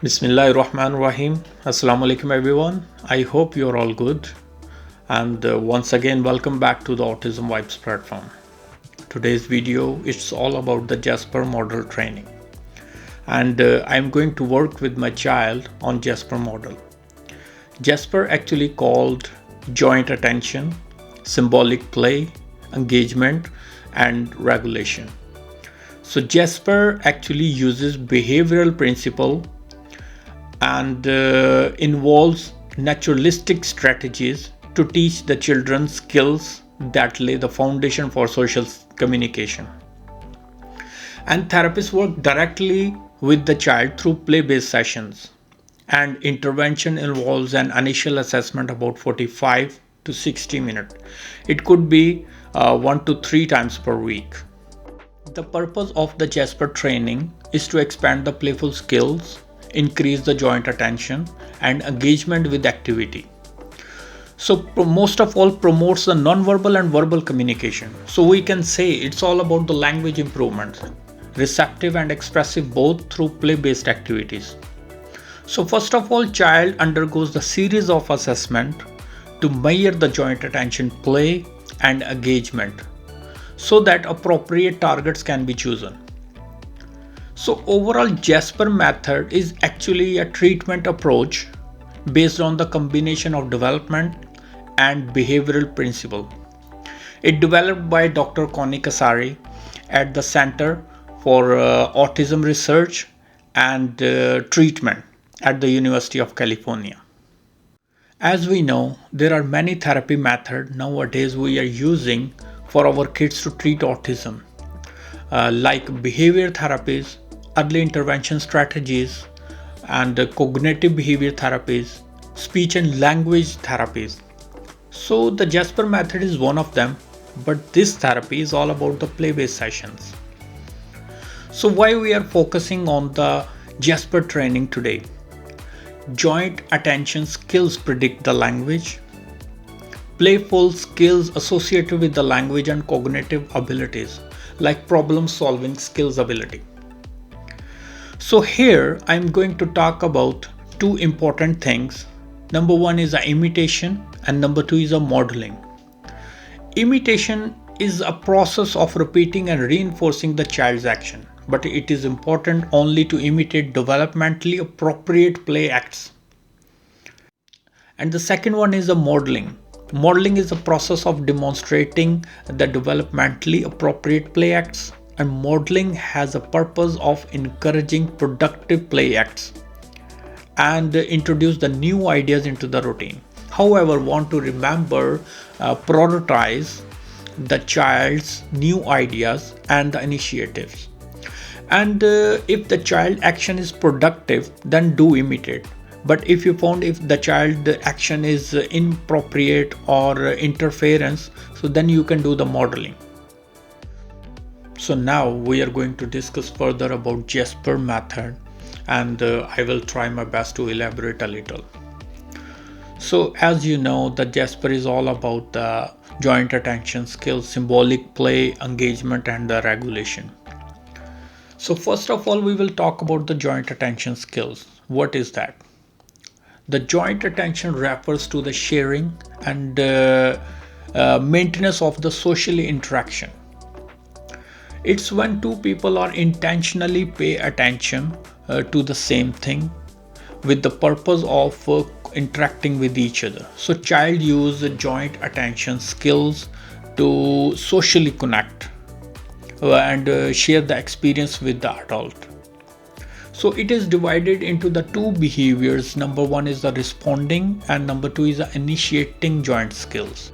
Bismillahirrahmanirrahim. Assalamu alaikum everyone. I hope you're all good. And once again, welcome back to the Autism Vibes platform. Today's video is all about the JASPER model training. And I'm going to work with my child on JASPER model. JASPER actually called joint attention, symbolic play, engagement, and regulation. So JASPER actually uses behavioral principle and involves naturalistic strategies to teach the children skills that lay the foundation for social communication. And therapists work directly with the child through play-based sessions, and intervention involves an initial assessment about 45 to 60 minutes. It could be 1 to 3 times per week. The purpose of the JASPER training is to expand the playful skills, increase the joint attention and engagement with activity. So most of all promotes the non-verbal and verbal communication. So we can say it's all about the language improvement, receptive and expressive both through play-based activities. So first of all, child undergoes the series of assessment to measure the joint attention, play and engagement so that appropriate targets can be chosen. So overall, JASPER method is actually a treatment approach based on the combination of development and behavioral principle. It developed by Dr. Connie Kasari at the Center for Autism Research and Treatment at the University of California. As we know, there are many therapy methods nowadays we are using for our kids to treat autism, like behavior therapies, early intervention strategies, and cognitive behavior therapies, speech and language therapies. So the JASPER method is one of them, but this therapy is all about the play-based sessions. So why we are focusing on the JASPER training today? Joint attention skills predict the language. Playful skills associated with the language and cognitive abilities like problem solving skills ability. So here I'm going to talk about two important things. Number one is a imitation and number two is a modeling. Imitation is a process of repeating and reinforcing the child's action, but it is important only to imitate developmentally appropriate play acts. And the second one is a modeling. Modeling is a process of demonstrating the developmentally appropriate play acts, and modeling has a purpose of encouraging productive play acts and introduce the new ideas into the routine. However, want to remember, prioritize the child's new ideas and the initiatives. And if the child action is productive, then do imitate. But if you found if the child action is inappropriate or interference, so then you can do the modeling. So now we are going to discuss further about JASPER method, and I will try my best to elaborate a little. So as you know, the JASPER is all about the joint attention skills, symbolic play, engagement and the regulation. So first of all, we will talk about the joint attention skills. What is that? The joint attention refers to the sharing and maintenance of the social interaction. It's when two people are intentionally pay attention to the same thing with the purpose of interacting with each other. So child use joint attention skills to socially connect and share the experience with the adult. So it is divided into the two behaviors. Number one is the responding and number two is the initiating joint skills.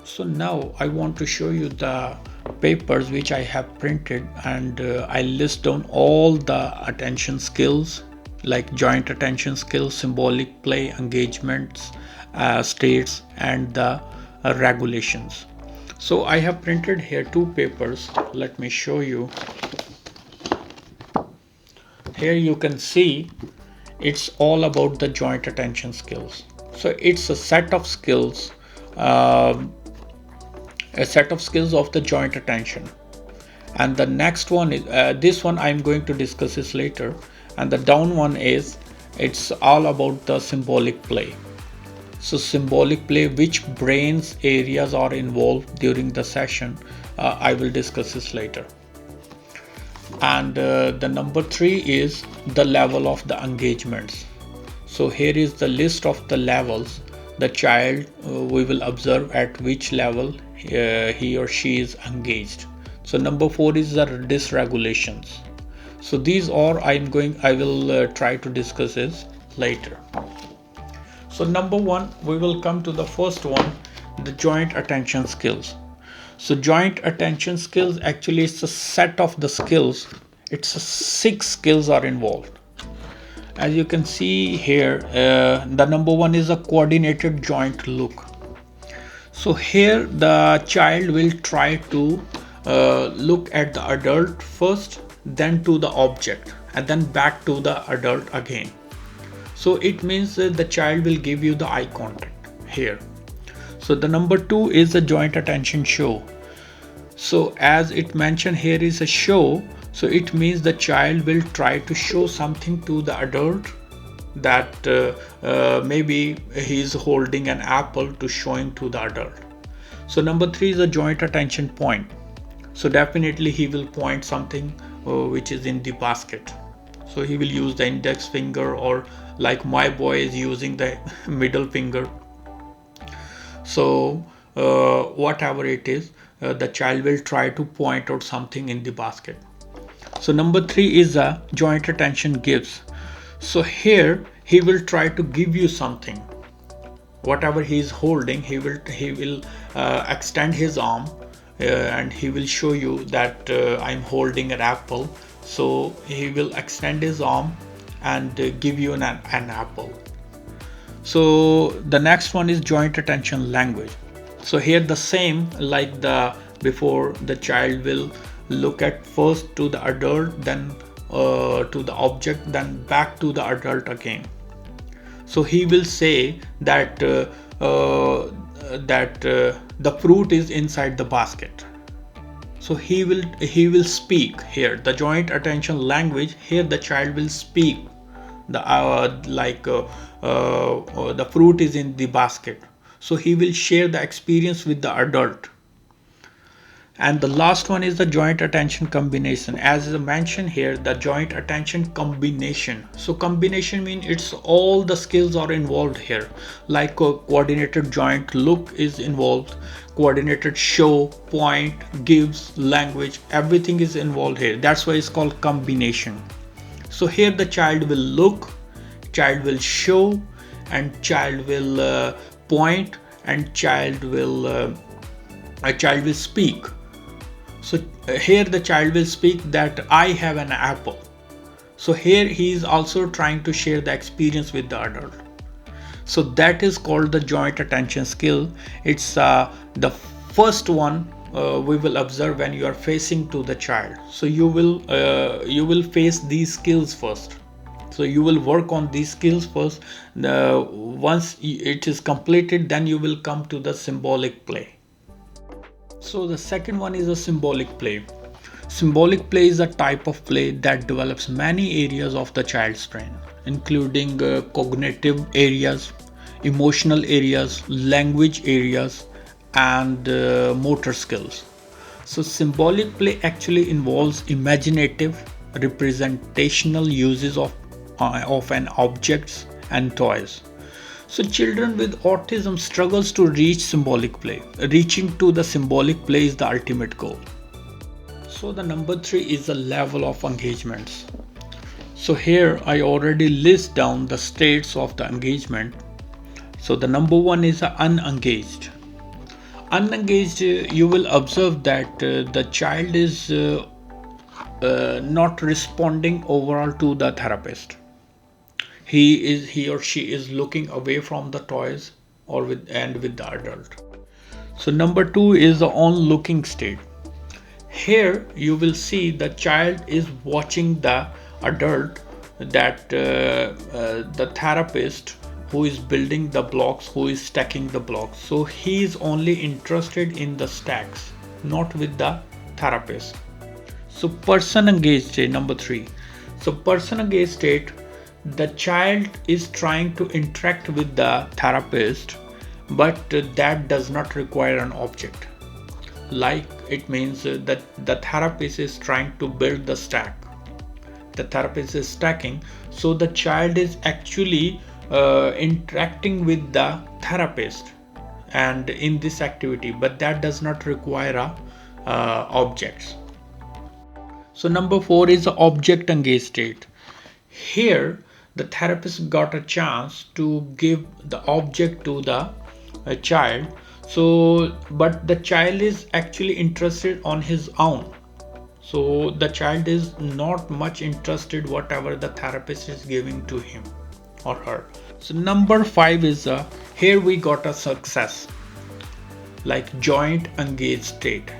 So now I want to show you the papers which I have printed, and I list down all the attention skills like joint attention skills, symbolic play, engagements, states and the regulations. So I have printed here two papers. Let me show you. Here you can see it's all about the joint attention skills. So it's a set of skills of the joint attention, and the next one is this one I'm going to discuss this later, and the down one is It's all about the symbolic play. So symbolic play, which brain's areas are involved during the session, I will discuss this later. And the number 3 is the level of the engagements. So here is the list of the levels the child we will observe at which level he or she is engaged. So number 4 is the dysregulations. So these are I will try to discuss this later. So number 1, we will come to the first one, the joint attention skills. So joint attention skills actually is a set of the skills. It's 6 skills are involved. As you can see here, the number 1 is a coordinated joint look. So here the child will try to look at the adult first, then to the object, and then back to the adult again. So it means that the child will give you the eye contact here. So the number 2 is a joint attention show. So as it mentioned here is a show, so it means the child will try to show something to the adult, that maybe he is holding an apple to showing to the adult. So number 3 is a joint attention point. So definitely he will point something which is in the basket. So he will use the index finger, or like my boy is using the middle finger. So whatever it is, the child will try to point out something in the basket. So number 3 is a joint attention gives. So here he will try to give you something. Whatever he is holding, he will extend his arm and he will show you that I'm holding an apple. So he will extend his arm and give you an apple. So the next one is joint attention language. So here the same like the before, the child will look at first to the adult, then to the object, then back to the adult again. So he will say that the fruit is inside the basket. So he will speak here. The joint attention language here, the child will speak the the fruit is in the basket. So he will share the experience with the adult. And the last one is the joint attention combination. As I mentioned here, the joint attention combination. So combination means it's all the skills are involved here. Like coordinated joint look is involved, coordinated show, point, gives, language, everything is involved here. That's why it's called combination. So here the child will look, child will show, and child will point, and child will speak. So here the child will speak that I have an apple. So here he is also trying to share the experience with the adult. So that is called the joint attention skill. It's the first one we will observe when you are facing to the child. So you will face these skills first. So you will work on these skills first. Once it is completed, then you will come to the symbolic play. So the second one is a symbolic play. Symbolic play is a type of play that develops many areas of the child's brain, including cognitive areas, emotional areas, language areas, and motor skills. So symbolic play actually involves imaginative, representational uses of an objects and toys. So children with autism struggles to reach symbolic play. Reaching to the symbolic play is the ultimate goal. So the number 3 is the level of engagements. So here I already list down the states of the engagement. So the number 1 is unengaged. Unengaged, you will observe that the child is not responding overall to the therapist. He or she is looking away from the toys or with the adult. So number 2 is the onlooking state. Here you will see the child is watching the adult, that the therapist who is building the blocks, who is stacking the blocks. So he is only interested in the stacks, not with the therapist. So person engaged state, number 3. So person engaged state, the child is trying to interact with the therapist, but that does not require an object. Like it means that the therapist is trying to build the stack. The therapist is stacking, so the child is actually interacting with the therapist and in this activity, but that does not require objects. So number 4 is the object engaged state. Here the therapist got a chance to give the object to the child, so but the child is actually interested on his own. So the child is not much interested whatever the therapist is giving to him or her. So number 5 is here we got a success, like joint engaged state.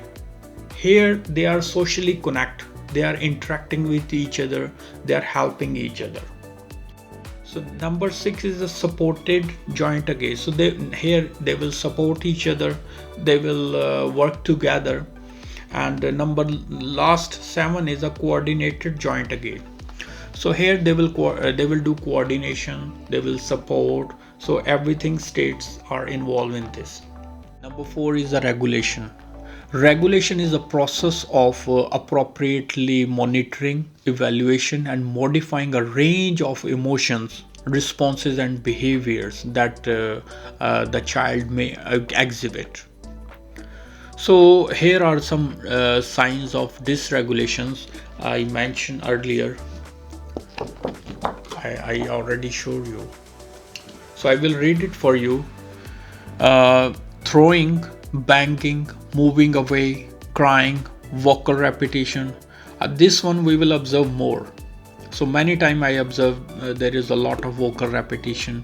Here they are socially connect, they are interacting with each other, they are helping each other. So number 6 is a supported joint engaged. So they will support each other, they will work together. And number last 7 is a coordinated joint engaged. So here they will do coordination, they will support, so everything states are involved in this. Number 4 is a regulation. Regulation is a process of appropriately monitoring, evaluation, and modifying a range of emotions, responses, and behaviors that the child may exhibit. So here are some signs of dysregulations I mentioned earlier. I already showed you. So I will read it for you. Throwing, banging, moving away, crying, vocal repetition. This one we will observe more. So many times I observe there is a lot of vocal repetition.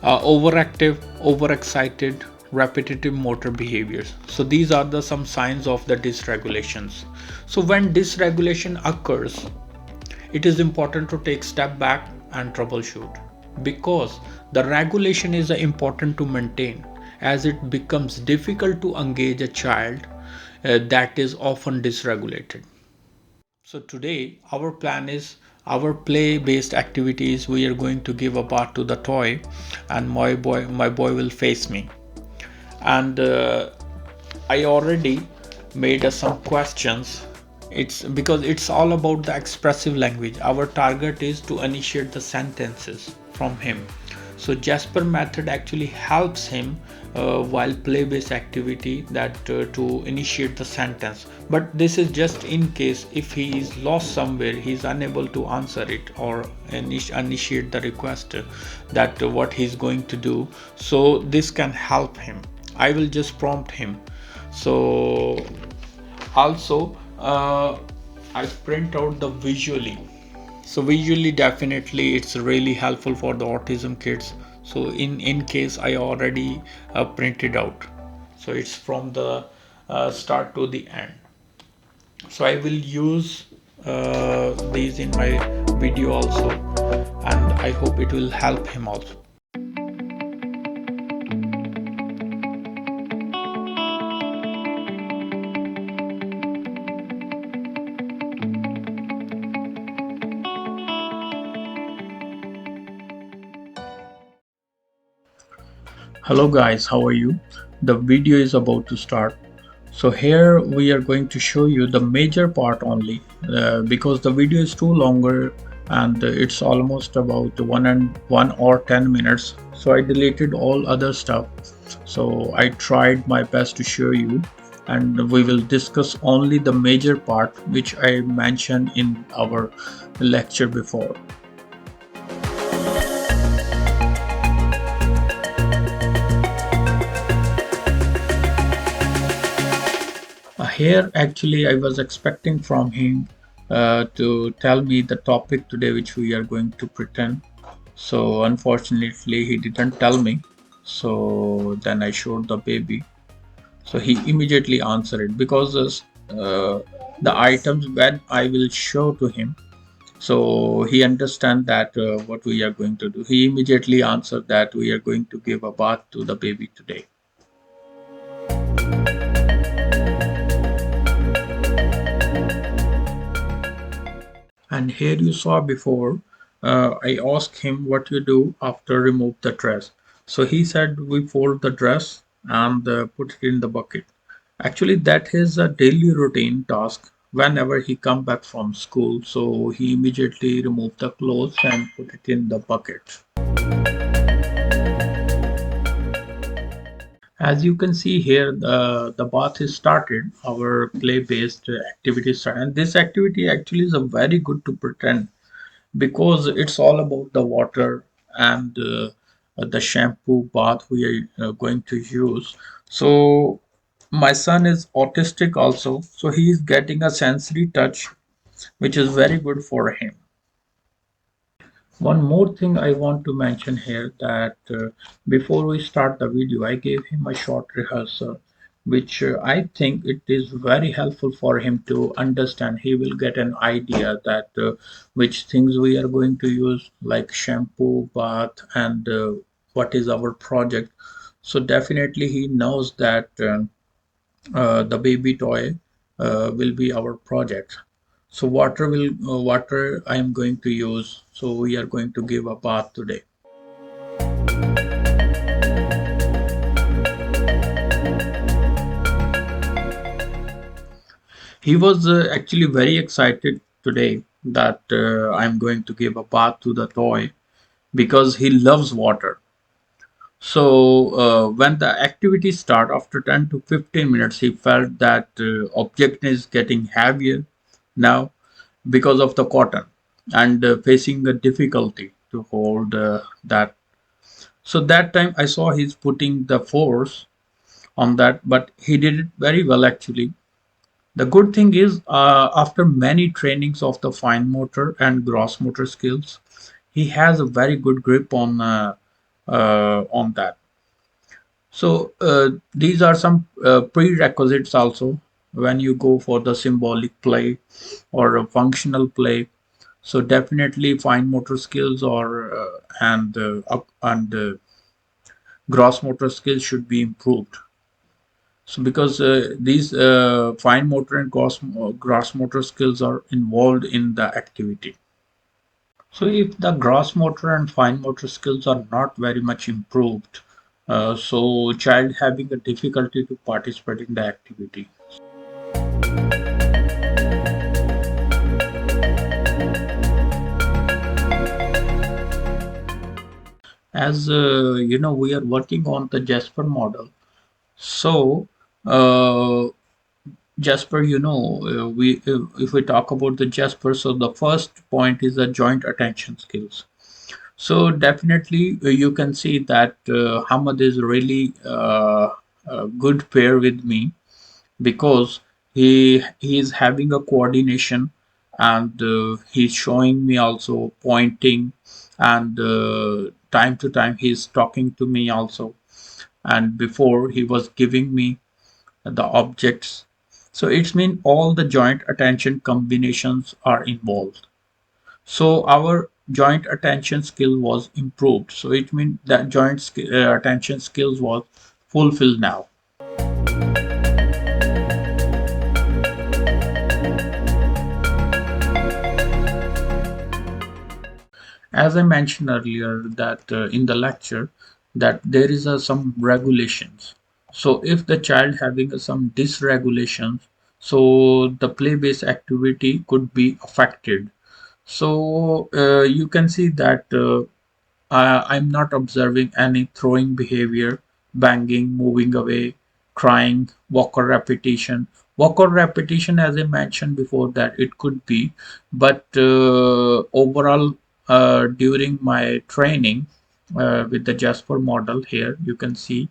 Overactive, overexcited, repetitive motor behaviors. So these are the some signs of the dysregulations. So when dysregulation occurs, it is important to take step back and troubleshoot, because the regulation is important to maintain, as it becomes difficult to engage a child that is often dysregulated. So today our plan is our play based activities. We are going to give a bath to the toy, and my boy will face me. And I already made some questions. It's because it's all about the expressive language. Our target is to initiate the sentences from him. So JASPER method actually helps him while play-based activity that to initiate the sentence. But this is just in case if he is lost somewhere, he is unable to answer it or initiate the request that what he is going to do. So this can help him. I will just prompt him. So also I print out the visually. So visually definitely it's really helpful for the autism kids. So in case I already printed out, so it's from the start to the end. So I will use these in my video also, and I hope it will help him also. Hello guys, how are you? The video is about to start. So here we are going to show you the major part only, because the video is too longer and it's almost about 1 or 10 minutes. So I deleted all other stuff. So I tried my best to show you, and we will discuss only the major part which I mentioned in our lecture before. Here actually I was expecting from him to tell me the topic today which we are going to pretend. So unfortunately he didn't tell me. So then I showed the baby. So he immediately answered it, because the items when I will show to him, so he understand that what we are going to do. He immediately answered that we are going to give a bath to the baby today. And here you saw before I asked him what you do after remove the dress. So he said we fold the dress and put it in the bucket. Actually, that is a daily routine task whenever he come back from school. So he immediately remove the clothes and put it in the bucket. As you can see here, the bath is started, our play-based activity started. And this activity actually is a very good to pretend because it's all about the water and the shampoo bath we are going to use. So my son is autistic also, so he is getting a sensory touch, which is very good for him. One more thing I want to mention here that before we start the video, I gave him a short rehearsal, which I think it is very helpful for him to understand. He will get an idea that which things we are going to use, like shampoo, bath, and what is our project. So definitely he knows that the baby toy will be our project. So water I am going to use. So we are going to give a bath today. He was actually very excited today that I'm going to give a bath to the toy because he loves water. So when the activity start after 10 to 15 minutes, he felt that object is getting heavier now because of the cotton and facing a difficulty to hold that. So that time I saw he's putting the force on that, but he did it very well actually. The good thing is, after many trainings of the fine motor and gross motor skills, he has a very good grip on that. So these are some prerequisites also when you go for the symbolic play or a functional play. So definitely fine motor skills or and gross motor skills should be improved. So because these fine motor and gross motor skills are involved in the activity. So if the gross motor and fine motor skills are not very much improved, so child having a difficulty to participate in the activity. As we are working on the Jasper model. So uh, Jasper, we if we talk about the Jasper, so the first point is the joint attention skills. So definitely you can see that Hamad is really a good pair with me because he is having a coordination and he's showing me also pointing and time to time he's talking to me also, and before he was giving me the objects. So it's mean all the joint attention combinations are involved. So our joint attention skill was improved. So it means that attention skills was fulfilled now. As I mentioned earlier that in the lecture that there is some regulations. So if the child having some dysregulations, so the play-based activity could be affected. So you can see that I'm not observing any throwing behavior, banging, moving away, crying, walker repetition. Walker repetition, as I mentioned before, that it could be, but overall, during my training with the Jasper model here, you can see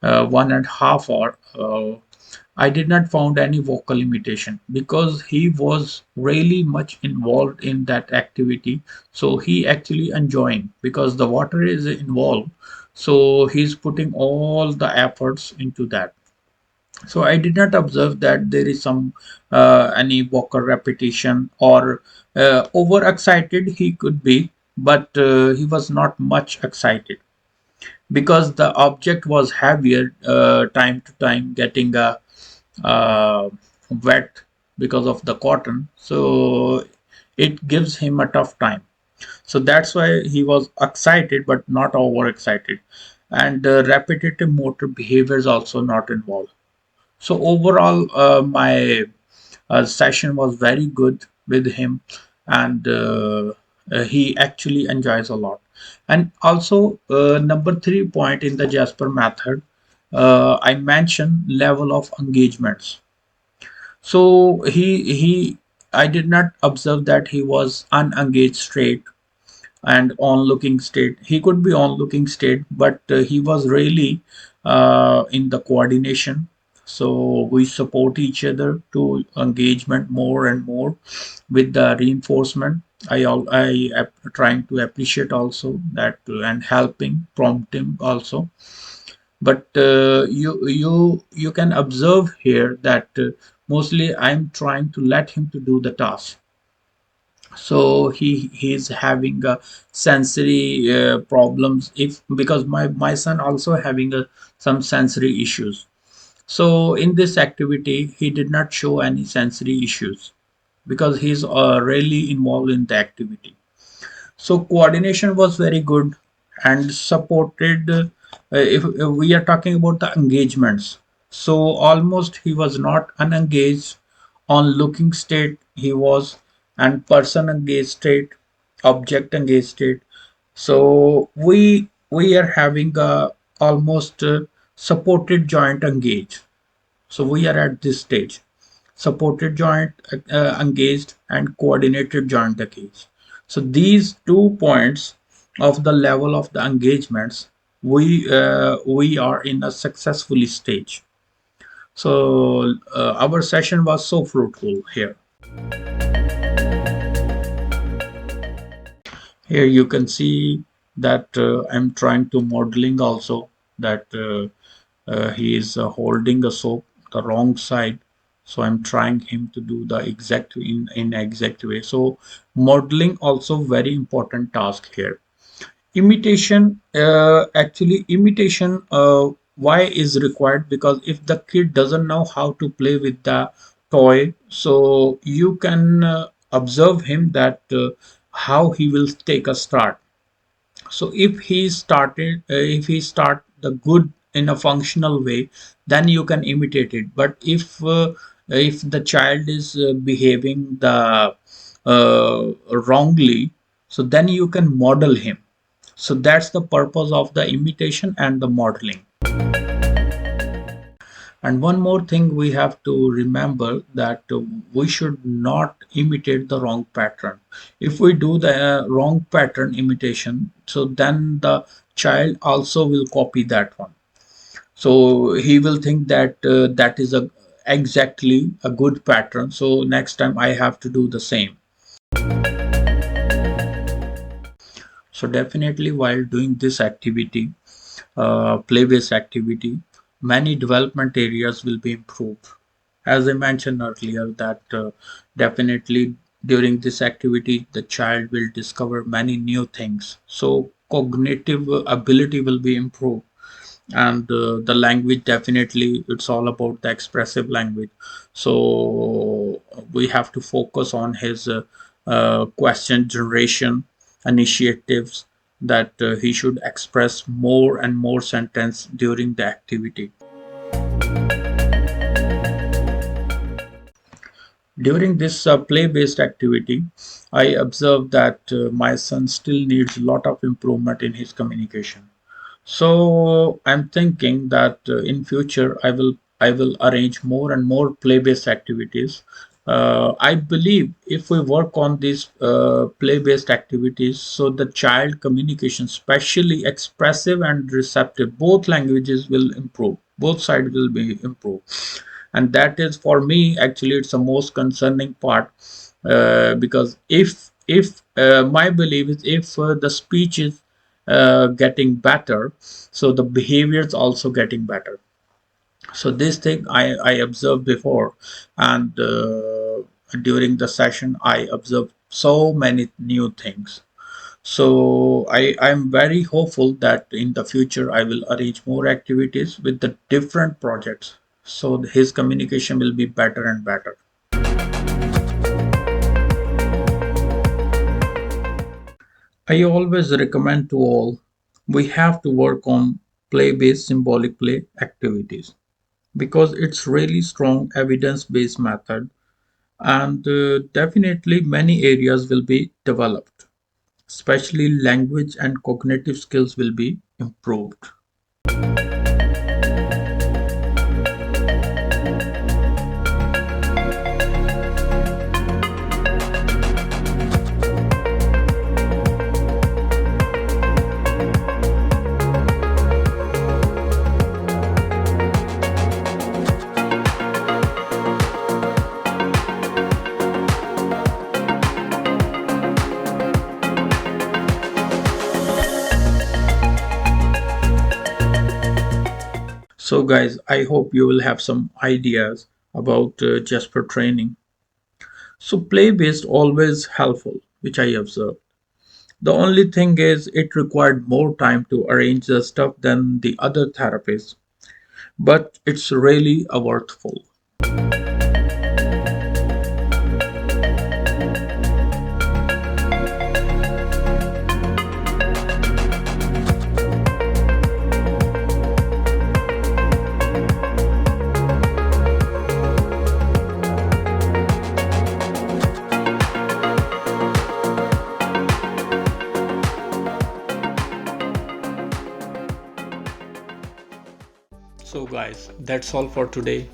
1.5 hour. I did not found any vocal imitation because he was really much involved in that activity. So he actually enjoying because the water is involved. So he's putting all the efforts into that. So I did not observe that there is some any vocal repetition or overexcited he could be, but he was not much excited because the object was heavier time to time getting a uh, wet because of the cotton, so it gives him a tough time. So that's why he was excited but not overexcited, and repetitive motor behavior is also not involved. So overall, my session was very good with him, and he actually enjoys a lot. And also, number 3 point in the Jasper method, I mentioned level of engagements. So I did not observe that he was unengaged straight and on looking state. He could be on looking state, but he was really in the coordination. So we support each other to engagement more and more with the reinforcement. I am trying to appreciate also that, and helping prompting also. But you can observe here that mostly I'm trying to let him to do the task. So he's having sensory problems, if because my son also having some sensory issues. So in this activity he did not show any sensory issues because he's really involved in the activity. So coordination was very good and supported. If we are talking about the engagements, so almost he was not unengaged. On looking state he was, and person engaged state, object engaged state. So we are having a almost supported joint engaged. So we are at this stage, supported joint engaged and coordinated joint engaged. So these 2 points of the level of the engagements, we are in a successfully stage. So our session was so fruitful here. Here you can see that I'm trying to modeling also that he is holding a soap the wrong side. So I'm trying him to do the exact in exact way. So modeling also very important task here. Imitation, actually imitation, why is required? Because if the kid doesn't know how to play with the toy, so you can observe him that how he will take a start. So if he start the good in a functional way, then you can imitate it. But if the child is behaving the wrongly, so then you can model him. So that's the purpose of the imitation and the modeling. And one more thing we have to remember, that we should not imitate the wrong pattern. If we do the wrong pattern imitation, so then the child also will copy that one. So he will think that that is a exactly a good pattern. So next time I have to do the same. So definitely while doing this activity, play-based activity, many development areas will be improved. As I mentioned earlier, that definitely during this activity, the child will discover many new things. So cognitive ability will be improved, and the language, definitely it's all about the expressive language. So we have to focus on his question generation initiatives, that he should express more and more sentence during the activity. During this play-based activity, I observed that my son still needs a lot of improvement in his communication. So I'm thinking that in future I will arrange more and more play-based activities. I believe if we work on these play-based activities, so the child communication, especially expressive and receptive, both languages will improve. Both sides will be improved, and that is for me actually it's the most concerning part, because if my belief is if the speech is getting better, so the behavior is also getting better. So this thing I observed before, and during the session I observed so many new things. So I'm very hopeful that in the future I will arrange more activities with the different projects, so his communication will be better and better. I always recommend to all we have to work on play based symbolic play activities because it's really strong evidence based method and definitely many areas will be developed, especially language and cognitive skills will be improved. So guys, I hope you will have some ideas about Jasper training. So play based always helpful, which I observed. The only thing is it required more time to arrange the stuff than the other therapies, but it's really a worthful. So guys, that's all for today.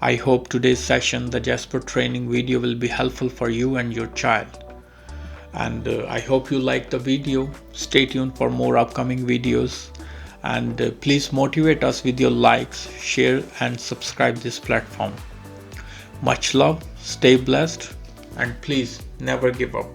I hope today's session, the Jasper training video, will be helpful for you and your child. And I hope you liked the video. Stay tuned for more upcoming videos. And please motivate us with your likes, share and subscribe this platform. Much love, stay blessed, and please never give up.